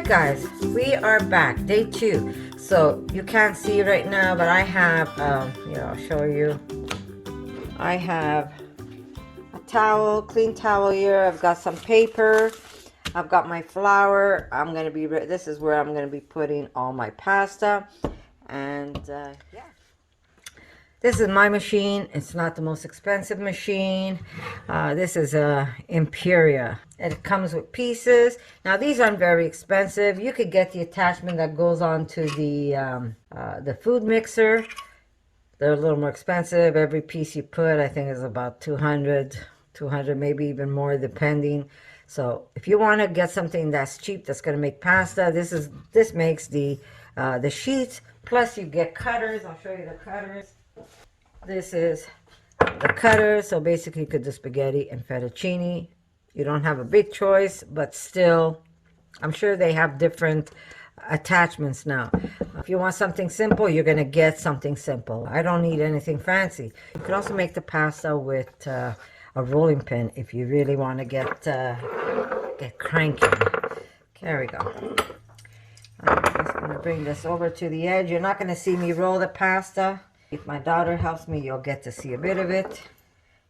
Alright guys, we are back, day 2. So you can't see right now, but I have, I'll show you. I have a towel, clean towel here. I've got some paper. I've got my flour. This is where I'm going to be putting all my pasta. And yeah. This is my machine. It's not the most expensive machine. This is a Imperia. It comes with pieces. Now these aren't very expensive. You could get the attachment that goes on to the food mixer. They're a little more expensive. Every piece you put, I think, is about 200, maybe even more, depending. So if you want to get something that's cheap, that's going to make pasta, this makes the sheets. Plus you get cutters. I'll show you the cutters. This is the cutter, so basically you could do spaghetti and fettuccine. You don't have a big choice, but still, I'm sure they have different attachments now. If you want something simple, you're going to get something simple. I don't need anything fancy. You can also make the pasta with a rolling pin if you really want to get cranky. There we go. I'm just going to bring this over to the edge. You're not going to see me roll the pasta. If my daughter helps me, you'll get to see a bit of it.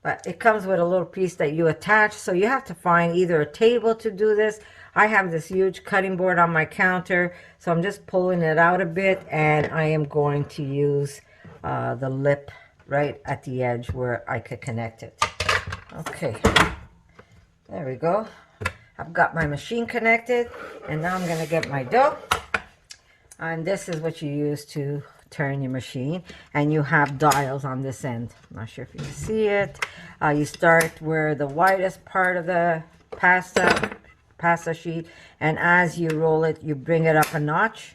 But it comes with a little piece that you attach. So you have to find either a table to do this. I have this huge cutting board on my counter. So I'm just pulling it out a bit. And I am going to use the lip right at the edge where I could connect it. Okay. There we go. I've got my machine connected. And now I'm going to get my dough. And this is what you use to turn your machine, and you have dials on this end. I'm not sure if you can see it. You start where the widest part of the pasta sheet, and as you roll it, you bring it up a notch,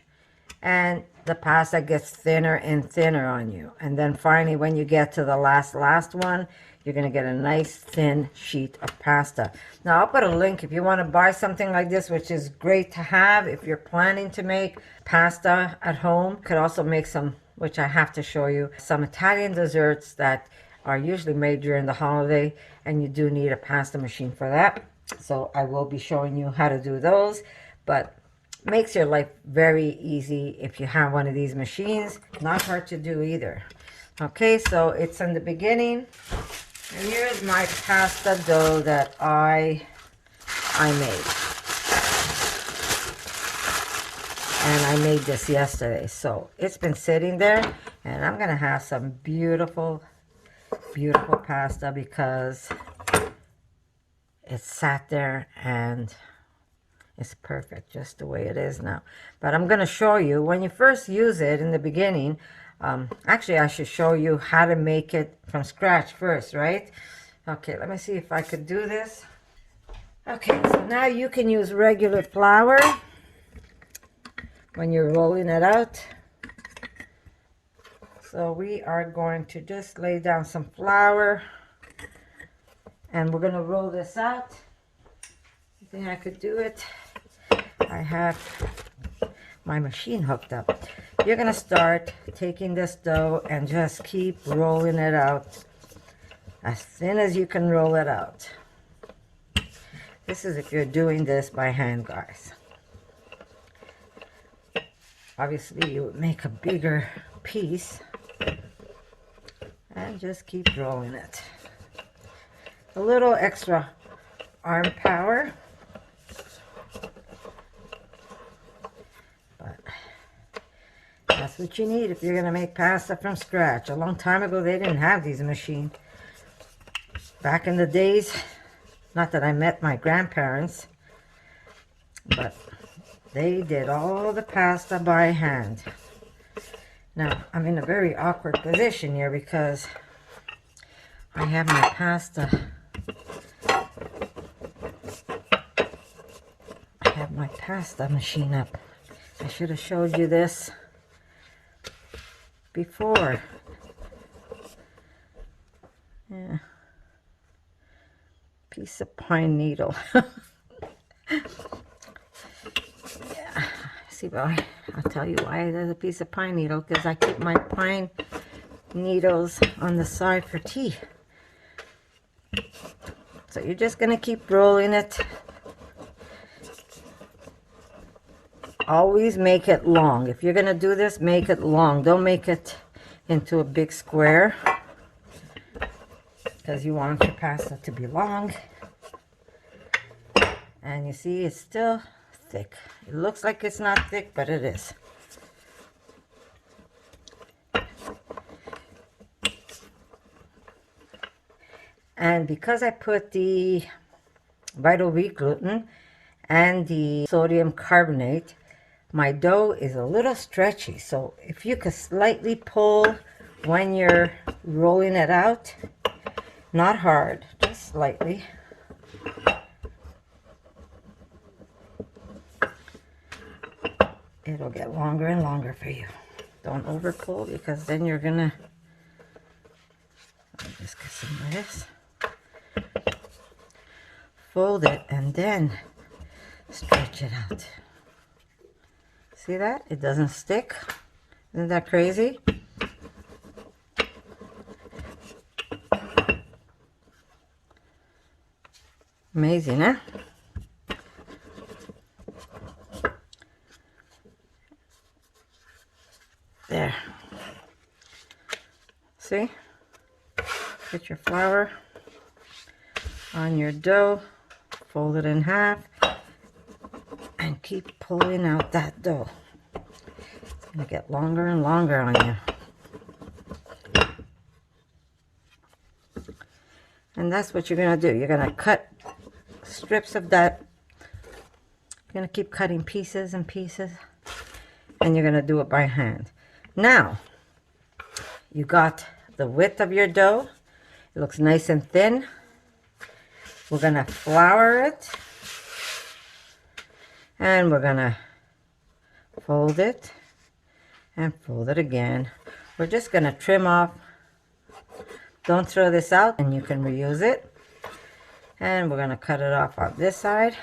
and the pasta gets thinner and thinner on you. And then finally, when you get to the last one, you're going to get a nice thin sheet of pasta. Now I'll put a link if you want to buy something like this, which is great to have if you're planning to make pasta at home. Could also make some, which I have to show you, some Italian desserts that are usually made during the holiday, and you do need a pasta machine for that. So I will be showing you how to do those, but makes your life very easy if you have one of these machines. Not hard to do either. Okay, so it's in the beginning. And here's my pasta dough that I made. And I made this yesterday. So it's been sitting there. And I'm going to have some beautiful, beautiful pasta because it sat there and it's perfect just the way it is now. But I'm going to show you when you first use it in the beginning. Actually, I should show you how to make it from scratch first, right? Okay, let me see if I could do this. Okay, so now you can use regular flour when you're rolling it out. So we are going to just lay down some flour, and we're going to roll this out. I think I could do it. I have my machine hooked up. You're going to start taking this dough and just keep rolling it out as thin as you can roll it out. This is if you're doing this by hand, guys. Obviously, you would make a bigger piece and just keep rolling it. A little extra arm power. That's what you need if you're going to make pasta from scratch. A long time ago, they didn't have these machines. Back in the days, not that I met my grandparents, but they did all the pasta by hand. Now, I'm in a very awkward position here because I have my pasta. I have my pasta machine up. I should have showed you this before. Yeah. Piece of pine needle. Yeah. See, but I'll tell you why there's a piece of pine needle, because I keep my pine needles on the side for tea. So you're just going to keep rolling it Always make it long. If you're gonna do this, make it long. Don't make it into a big square, because you want your pasta to be long. And you see, it's still thick. It looks like it's not thick, but it is. And because I put the Vital Wheat gluten and the sodium carbonate, my dough is a little stretchy. So if you could slightly pull when you're rolling it out, not hard, just slightly. It'll get longer and longer for you. Don't over pull, because then you're gonna, I'll just get some of this. Fold it and then stretch it out. See that? It doesn't stick. Isn't that crazy? Amazing, huh? There. See? Put your flour on your dough, fold it in half, and keep pulling out that dough. It's going to get longer and longer on you. And that's what you're going to do. You're going to cut strips of that. You're going to keep cutting pieces and pieces, and you're going to do it by hand. Now, you got the width of your dough. It looks nice and thin. We're going to flour it, and we're going to fold it and fold it again. We're just going to trim off. Don't throw this out, and you can reuse it. And we're going to cut it off on this side,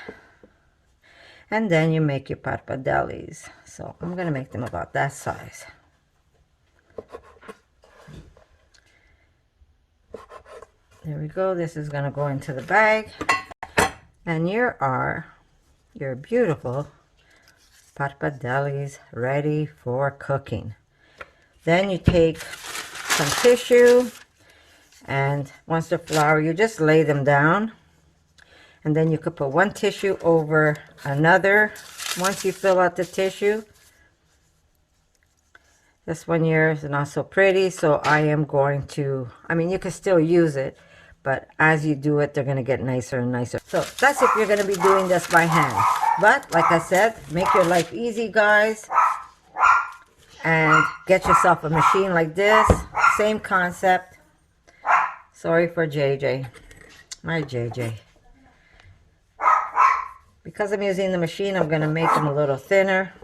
and then you make your pappardelles. So I'm going to make them about that size. There we go. This is going to go into the bag, and here are your beautiful pappardelles ready for cooking. Then you take some tissue, and once the flour, you just lay them down, and then you could put one tissue over another. Once you fill out the tissue, this one here is not so pretty, so I am going to, I mean, you can still use it, but as you do it, they're going to get nicer and nicer. So that's if you're going to be doing this by hand. But like I said, make your life easy, guys, and get yourself a machine like this. Same concept. Sorry for JJ, my JJ. Because I'm using the machine, I'm going to make them a little thinner.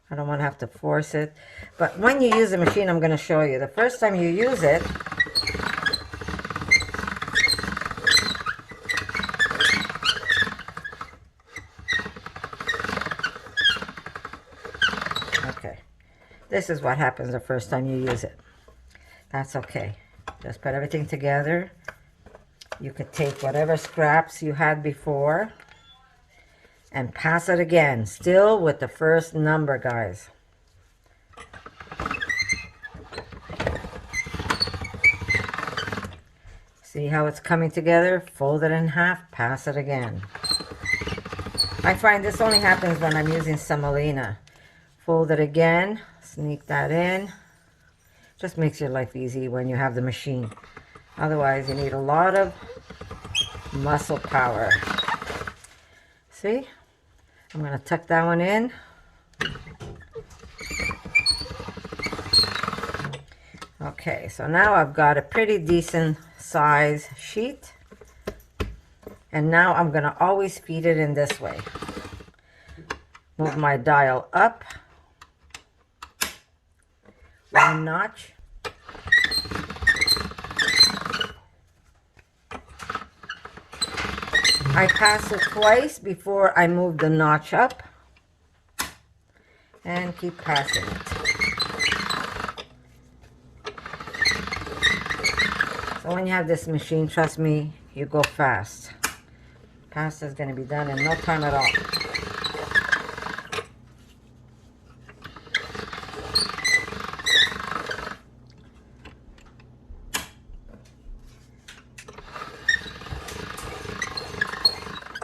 I don't want to have to force it. But when you use the machine, I'm going to show you. The first time you use it, okay, this is what happens the first time you use it. That's okay. Just put everything together. You could take whatever scraps you had before and pass it again, still with the first number, guys. See how it's coming together? Fold it in half, pass it again. I find this only happens when I'm using semolina. Fold it again, sneak that in. Just makes your life easy when you have the machine. Otherwise, you need a lot of muscle power. See? I'm going to tuck that one in. Okay, so now I've got a pretty decent size sheet. And now I'm going to always feed it in this way. Move my dial up one notch. I pass it twice before I move the notch up, and keep passing it. So when you have this machine, trust me, you go fast. Pasta is going to be done in no time at all.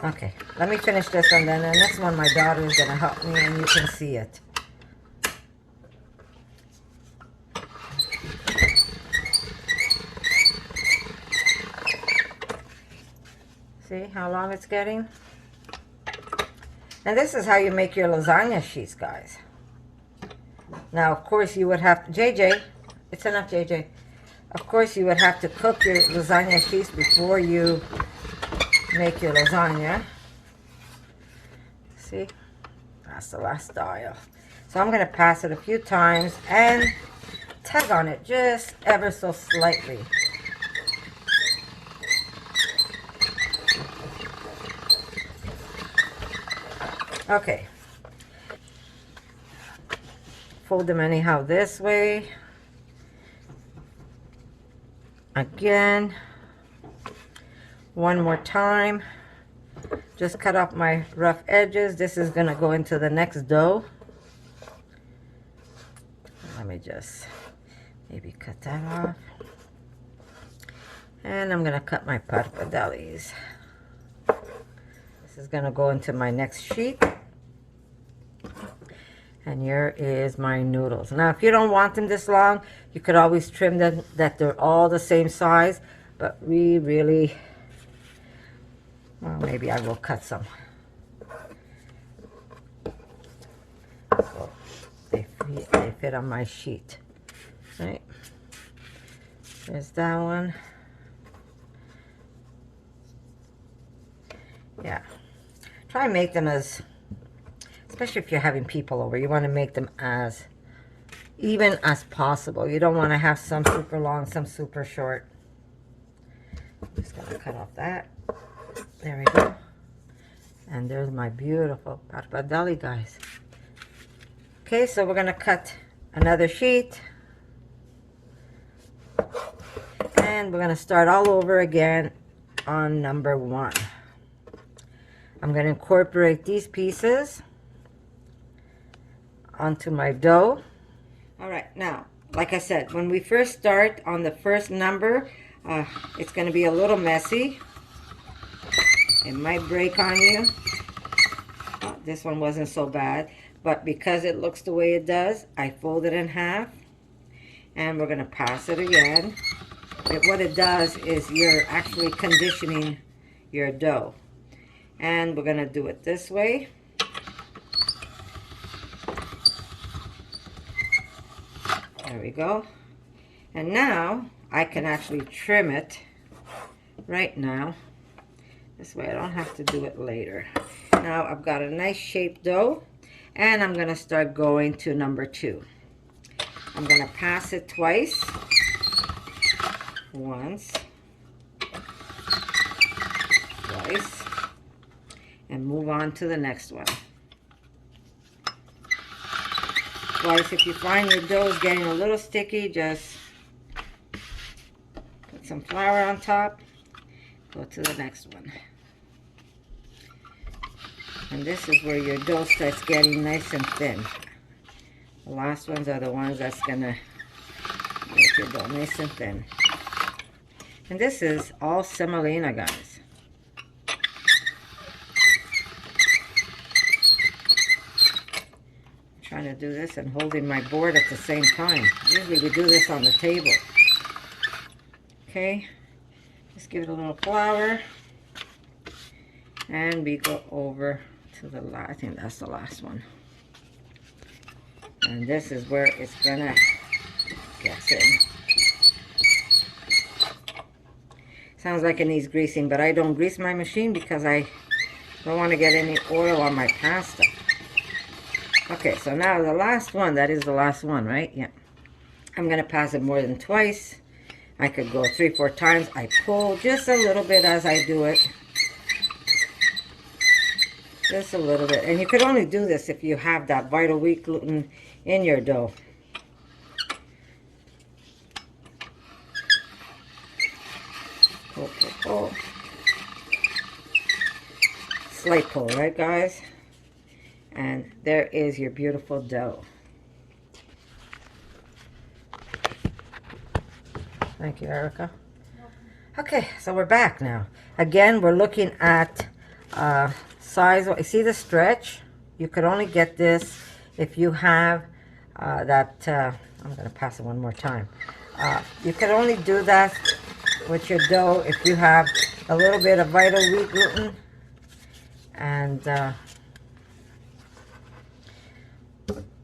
Okay, let me finish this one, then the next one my daughter is gonna help me and you can see it. See how long it's getting? And this is how you make your lasagna sheets, guys. Now, of course, you would have to, JJ, it's enough, JJ. Of course, you would have to cook your lasagna sheets before you make your lasagna. See, that's the last style. So I'm gonna pass it a few times and tug on it just ever so slightly. Okay. Fold them anyhow this way. Again. One more time. Just cut off my rough edges. This is going to go into the next dough. Let me just maybe cut that off. And I'm going to cut my pappardelles. This is going to go into my next sheet. And here is my noodles. Now, if you don't want them this long, you could always trim them that they're all the same size. But we really, well, maybe I will cut some. So they fit on my sheet. Right? There's that one. Yeah. Try and make them as, especially if you're having people over, you want to make them as even as possible. You don't want to have some super long, some super short. I'm just going to cut off that. There we go. And there's my beautiful pappardelle, guys. Okay, so we're going to cut another sheet. And we're going to start all over again on number 1. I'm going to incorporate these pieces onto my dough. All right, now, like I said, when we first start on the first number, it's going to be a little messy. It might break on you. Oh, this one wasn't so bad, but because it looks the way it does, I fold it in half, and we're going to pass it again. What it does is you're actually conditioning your dough. And we're going to do it this way. There we go. And now I can actually trim it right now. This way I don't have to do it later. Now I've got a nice shaped dough, and I'm going to start going to number 2. I'm going to pass it twice. Once. Twice. And move on to the next one. Twice. If you find your dough is getting a little sticky, just put some flour on top. Go to the next one. And this is where your dough starts getting nice and thin. The last ones are the ones that's gonna make your dough nice and thin. And this is all semolina, guys. Trying to do this and holding my board at the same time. Usually we do this on the table. Okay, just give it a little flour, and we go over to the last. I think that's the last one. And this is where it's gonna get in. Sounds like it needs greasing, but I don't grease my machine because I don't want to get any oil on my pasta. Okay, so now the last one, that is the last one, right? Yeah. I'm going to pass it more than twice. I could go 3-4 times. I pull just a little bit as I do it. Just a little bit. And you could only do this if you have that vital wheat gluten in your dough. Pull, pull, pull. Slight pull, right, guys? And there is your beautiful dough. Thank you, Erica. Okay, so we're back now. Again, we're looking at size. See the stretch? You could only get this if you have that. I'm going to pass it one more time. You can only do that with your dough if you have a little bit of vital wheat gluten. And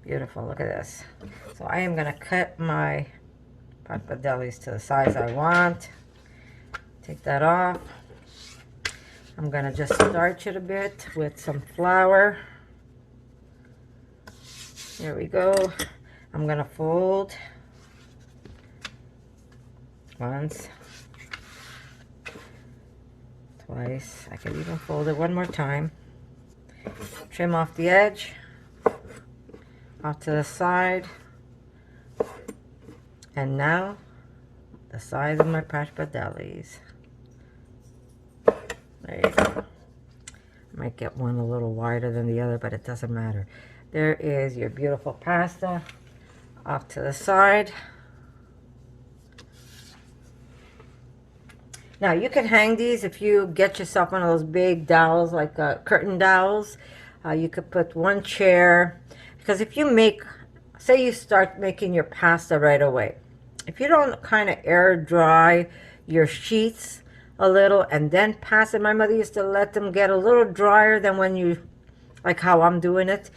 beautiful, look at this. So I am going to cut my pappardelles to the size I want. Take that off. I'm going to just starch it a bit with some flour. There we go. I'm going to fold once, twice. I can even fold it one more time. Trim off the edge, off to the side. And now the size of my pappardelles. There you go. I might get one a little wider than the other, but it doesn't matter. There is your beautiful pasta off to the side. Now you can hang these if you get yourself one of those big dowels, like curtain dowels. You could put one chair, because if you make, say you start making your pasta right away, if you don't kind of air dry your sheets a little and then pass it, my mother used to let them get a little drier than when you, like how I'm doing it,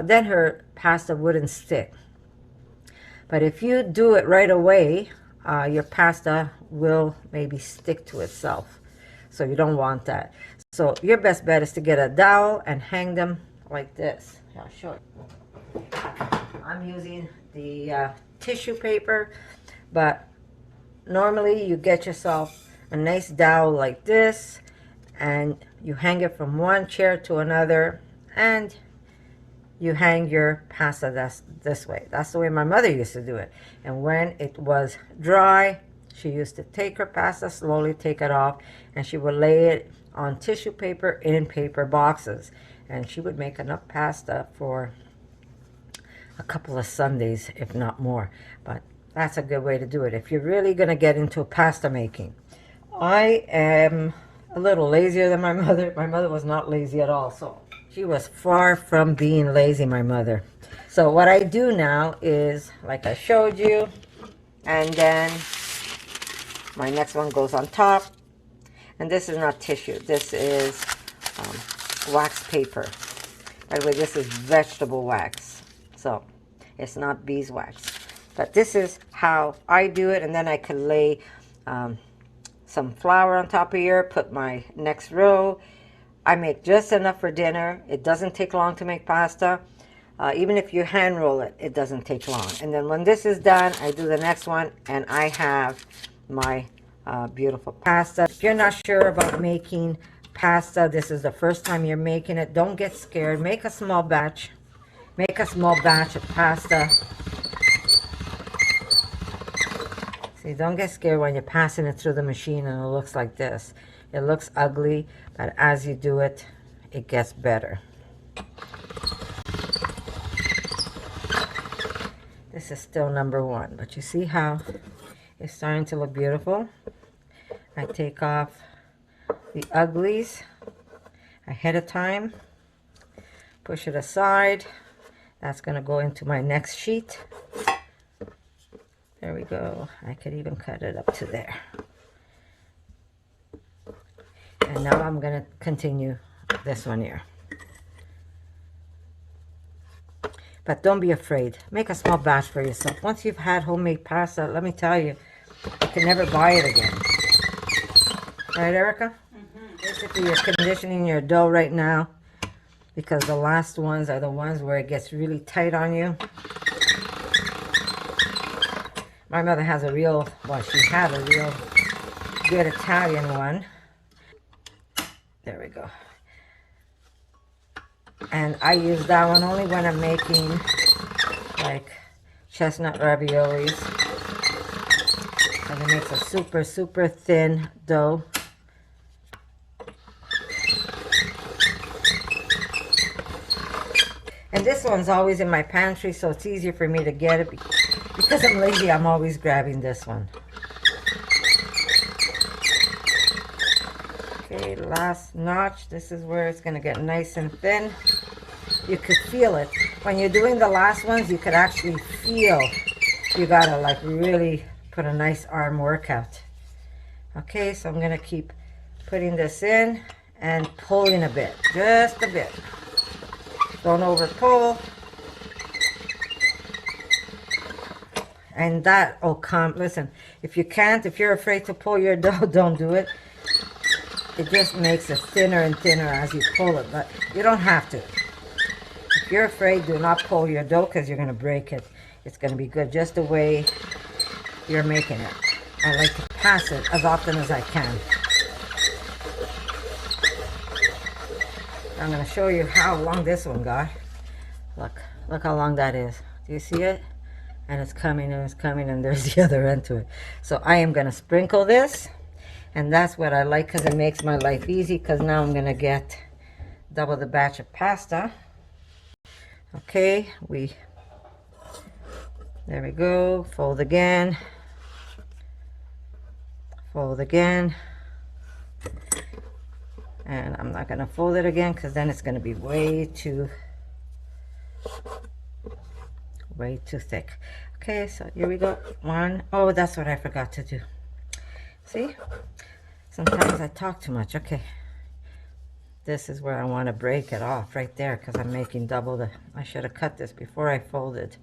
then her pasta wouldn't stick. But if you do it right away, your pasta will maybe stick to itself. So you don't want that. So your best bet is to get a dowel and hang them like this. I'll show you. I'm using the tissue paper, but normally you get yourself a nice dowel like this and you hang it from one chair to another, and you hang your pasta this way. That's the way my mother used to do it. And when it was dry, she used to take her pasta, slowly take it off, and she would lay it on tissue paper in paper boxes. And she would make enough pasta for a couple of Sundays, if not more. But that's a good way to do it if you're really going to get into pasta making. I am a little lazier than my mother. My mother was not lazy at all, so she was far from being lazy, my mother. So what I do now is, like I showed you, and then my next one goes on top. And this is not tissue. This is wax paper. By the way, this is vegetable wax. So it's not beeswax. But this is how I do it. And then I can lay some flour on top of here, put my next row. I make just enough for dinner. It doesn't take long to make pasta. Even if you hand roll it, it doesn't take long. And then when this is done, I do the next one, and I have my beautiful pasta. If you're not sure about making pasta, this is the first time you're making it, don't get scared. Make a small batch. Make a small batch of pasta. See, don't get scared when you're passing it through the machine and it looks like this. It looks ugly, but as you do it, it gets better. This is still number one, but you see how it's starting to look beautiful. I take off the uglies ahead of time, push it aside. That's going to go into my next sheet. There we go. I could even cut it up to there. And now I'm going to continue this one here. But don't be afraid. Make a small batch for yourself. Once you've had homemade pasta, let me tell you, you can never buy it again. Right, Erica? Mm-hmm. Basically, you're conditioning your dough right now, because the last ones are the ones where it gets really tight on you. My mother has a real, well, she had a real good Italian one. There we go. And I use that one only when I'm making like chestnut raviolis. And it makes a super, super thin dough. And this one's always in my pantry, so it's easier for me to get it. Because I'm lazy, I'm always grabbing this one. Okay, last notch. This is where it's gonna get nice and thin. You could feel it. When you're doing the last ones, you could actually feel you gotta like really put a nice arm workout. Okay, so I'm gonna keep putting this in and pulling a bit, just a bit. Don't over pull. And that will come, listen, if you're afraid to pull your dough, don't do it. It just makes it thinner and thinner as you pull it, but you don't have to. If you're afraid, do not pull your dough because you're going to break it. It's going to be good just the way you're making it. I like to pass it as often as I can. I'm going to show you how long this one got. Look how long that is. Do you see it? And it's coming and it's coming, and there's the other end to it. So I am going to sprinkle this, and that's what I like because it makes my life easy, because now I'm going to get double the batch of pasta. Okay, there we go. Fold again. Fold again. And I'm not going to fold it again because then it's going to be way too thick. Okay, so here we go. One. Oh, that's what I forgot to do. See? Sometimes I talk too much. Okay. This is where I want to break it off right there because I'm making double the... I should have cut this before I folded.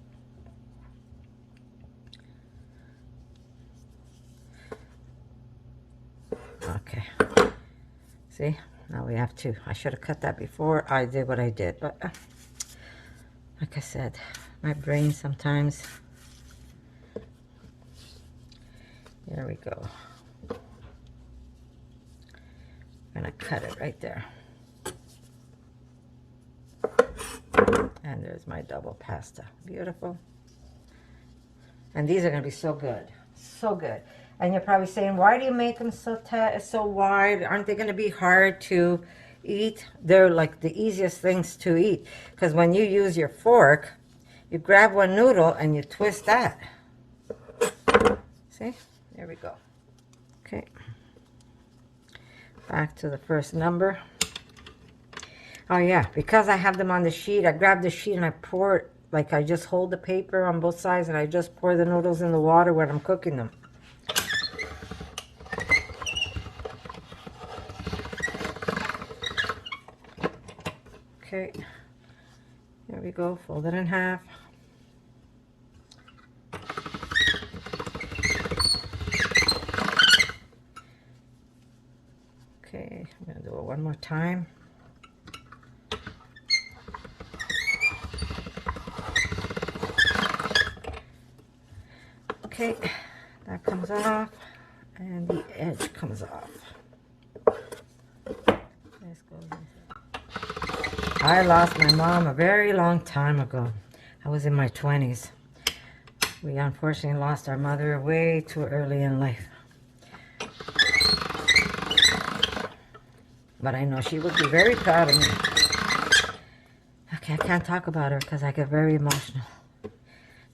Okay. See? Now we have two. I should have cut that before I did what I did. But like I said, my brain sometimes... There we go. I'm going to cut it right there. And there's my double pasta. Beautiful. And these are going to be so good. So good. And you're probably saying, why do you make them so wide? Aren't they going to be hard to eat? They're like the easiest things to eat. Because when you use your fork, you grab one noodle and you twist that. See? There we go. Okay. Back to the first number. Oh yeah, because I have them on the sheet, I grab the sheet and I pour it, like I just hold the paper on both sides and I just pour the noodles in the water when I'm cooking them. Okay, there we go, fold it in half. Okay, I'm going to do it one more time. Okay, that comes off, and the edge comes off. This goes inside. I lost my mom a very long time ago. I was in my 20s. We unfortunately lost our mother way too early in life. But I know she would be very proud of me. Okay, I can't talk about her because I get very emotional.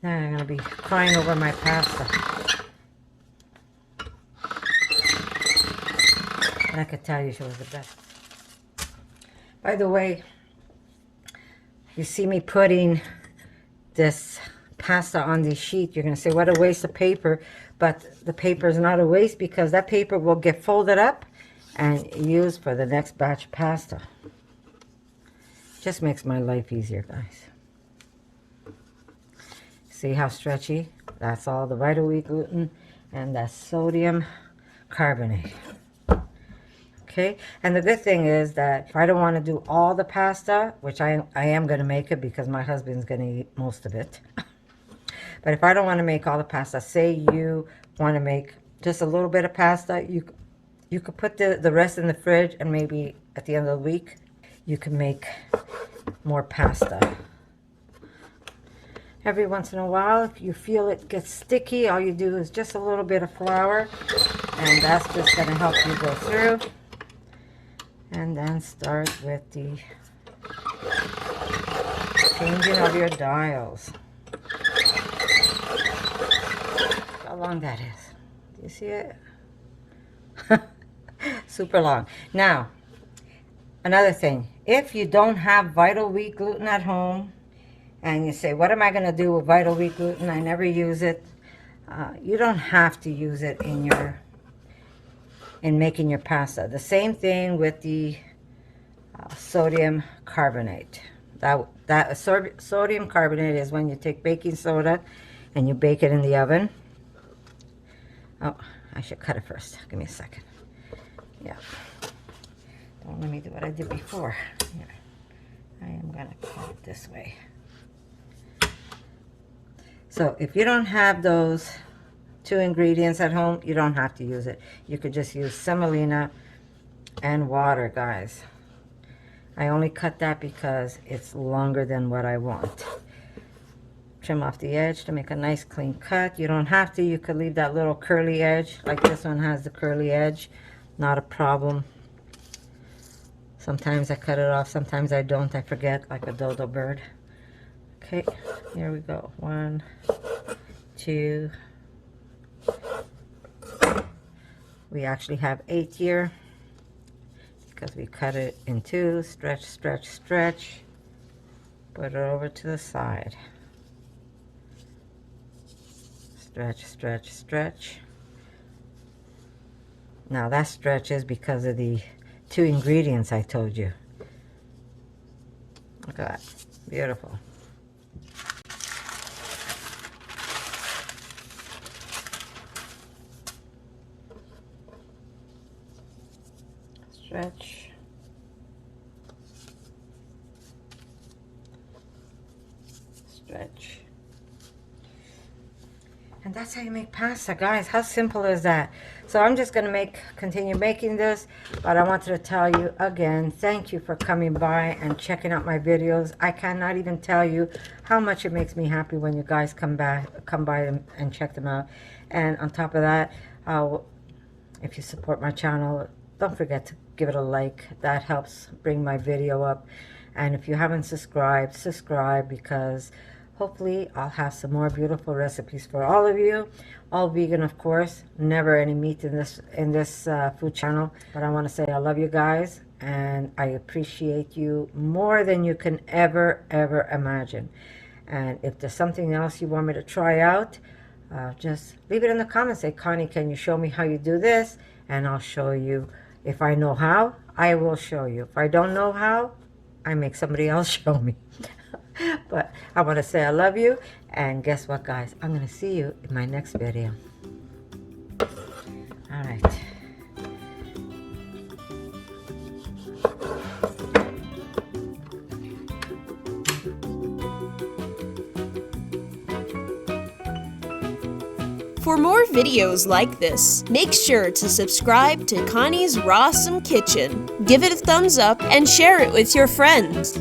Now I'm going to be crying over my pasta. And I could tell you she was the best. By the way, you see me putting this pasta on the sheet. You're going to say, what a waste of paper. But the paper is not a waste because that paper will get folded up and used for the next batch of pasta. Just makes my life easier, guys. See how stretchy? That's all the vital wheat gluten and that sodium carbonate. Okay, and the good thing is that if I don't want to do all the pasta, which I am going to make it because my husband's going to eat most of it. But if I don't want to make all the pasta, say you want to make just a little bit of pasta, you could put the rest in the fridge, and maybe at the end of the week, you can make more pasta. Every once in a while, if you feel it gets sticky, all you do is just a little bit of flour, and that's just going to help you go through. And then start with the changing of your dials. How long that is. Do you see it? super long. Now, another thing, if you don't have Vital Wheat gluten at home, and you say, what am I going to do with Vital Wheat gluten? I never use it. You don't have to use it in making your pasta. The same thing with the sodium carbonate. Sodium carbonate is when you take baking soda and you bake it in the oven. Oh, I should cut it first. Give me a second. Yeah. Don't let me do what I did before. Here. I am going to cut it this way. So if you don't have those two ingredients at home, you don't have to use it. You could just use semolina and water, guys. I only cut that because it's longer than what I want. Trim off the edge to make a nice clean cut. You don't have to. You could leave that little curly edge, like this one has the curly edge. Not a problem. Sometimes I cut it off, sometimes I don't. I forget, like a dodo bird. Okay, here we go. 1, 2. We actually have 8 here because we cut it in 2. Stretch, stretch, stretch. Put it over to the side. Stretch, stretch, stretch. Now that stretch is because of the 2 ingredients I told you. Look at that. Beautiful. Stretch. Stretch. And that's how you make pasta, guys. How simple is that? So I'm just going to continue making this, but I wanted to tell you again, thank you for coming by and checking out my videos. I cannot even tell you how much it makes me happy when you guys come by and check them out. And on top of that, if you support my channel, don't forget to give it a like. That helps bring my video up. And if you haven't subscribed, subscribe, because hopefully I'll have some more beautiful recipes for all of you. All vegan, of course. Never any meat in this food channel. But I want to say I love you guys, and I appreciate you more than you can ever imagine. And if there's something else you want me to try out, just leave it in the comments. Say, Connie, can you show me how you do this? And I'll show you. If I know how, I will show you. If I don't know how, I make somebody else show me. But I want to say I love you, and guess what, guys? I'm going to see you in my next video. All right. For more videos like this, make sure to subscribe to Connie's RAWsome Kitchen, give it a thumbs up, and share it with your friends.